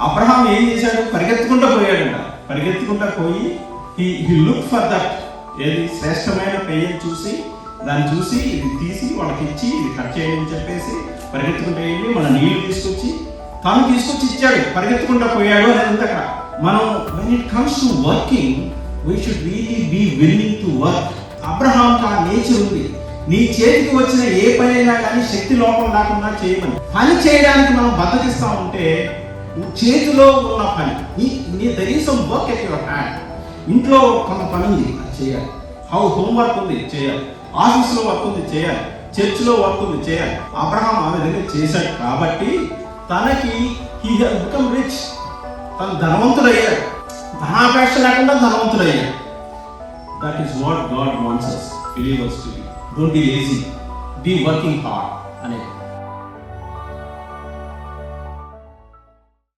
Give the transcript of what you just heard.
Abraham ఏం చేశాడు? పరిగెత్తుకుంటూ పోయాడంట. పరిగెత్తుకుంటూ పోయి హీ లుక్ ఫర్ దట్, ఏది శ్రేష్టమైన పెయ్యని చూసి, దాన్ని చూసి ఇది తీసి వాళ్ళకి ఇచ్చి, ఇది కట్ చేయని చెప్పేసి పరిగెత్తుకుంటూ వెళ్ళి మన నీళ్లు తీసుకొచ్చి తను తీసుకొచ్చి ఇచ్చాడు. పరిగెత్తుకుంటూ పోయాడు అనేది ఉంది అక్కడ. మనం when it comes to working, we should really be willing to work. అబ్రహాంకి ఆ నేచర్ ఉంది. నీ చేతికి వచ్చిన ఏ పని అయినా కానీ శక్తి లోపం లేకుండా చేయమని. పని చేయడానికి మనం బద్దకిస్తా ఉంటే చేతిలో ఉన్న పని నీ there is some work at your hand. ఇంట్లో కొంత పని ఉంది, అది చేయాలి. హోంవర్క్ ఉంది, చేయాలి. ఆఫీస్లో వర్క్ ఉంది, చేయాలి. చర్చిలో వర్క్ ఉంది, చేయాలి. అబ్రహాం ఆ విధంగా చేశాడు కాబట్టి తనకి he has become rich. తను ధనవంతుడయ్యాడు. ధనాపేక్ష లేకుండా ధనవంతుడయ్యాడు. That is what God wants us believers to be. Don't be lazy, be working hard అనేది.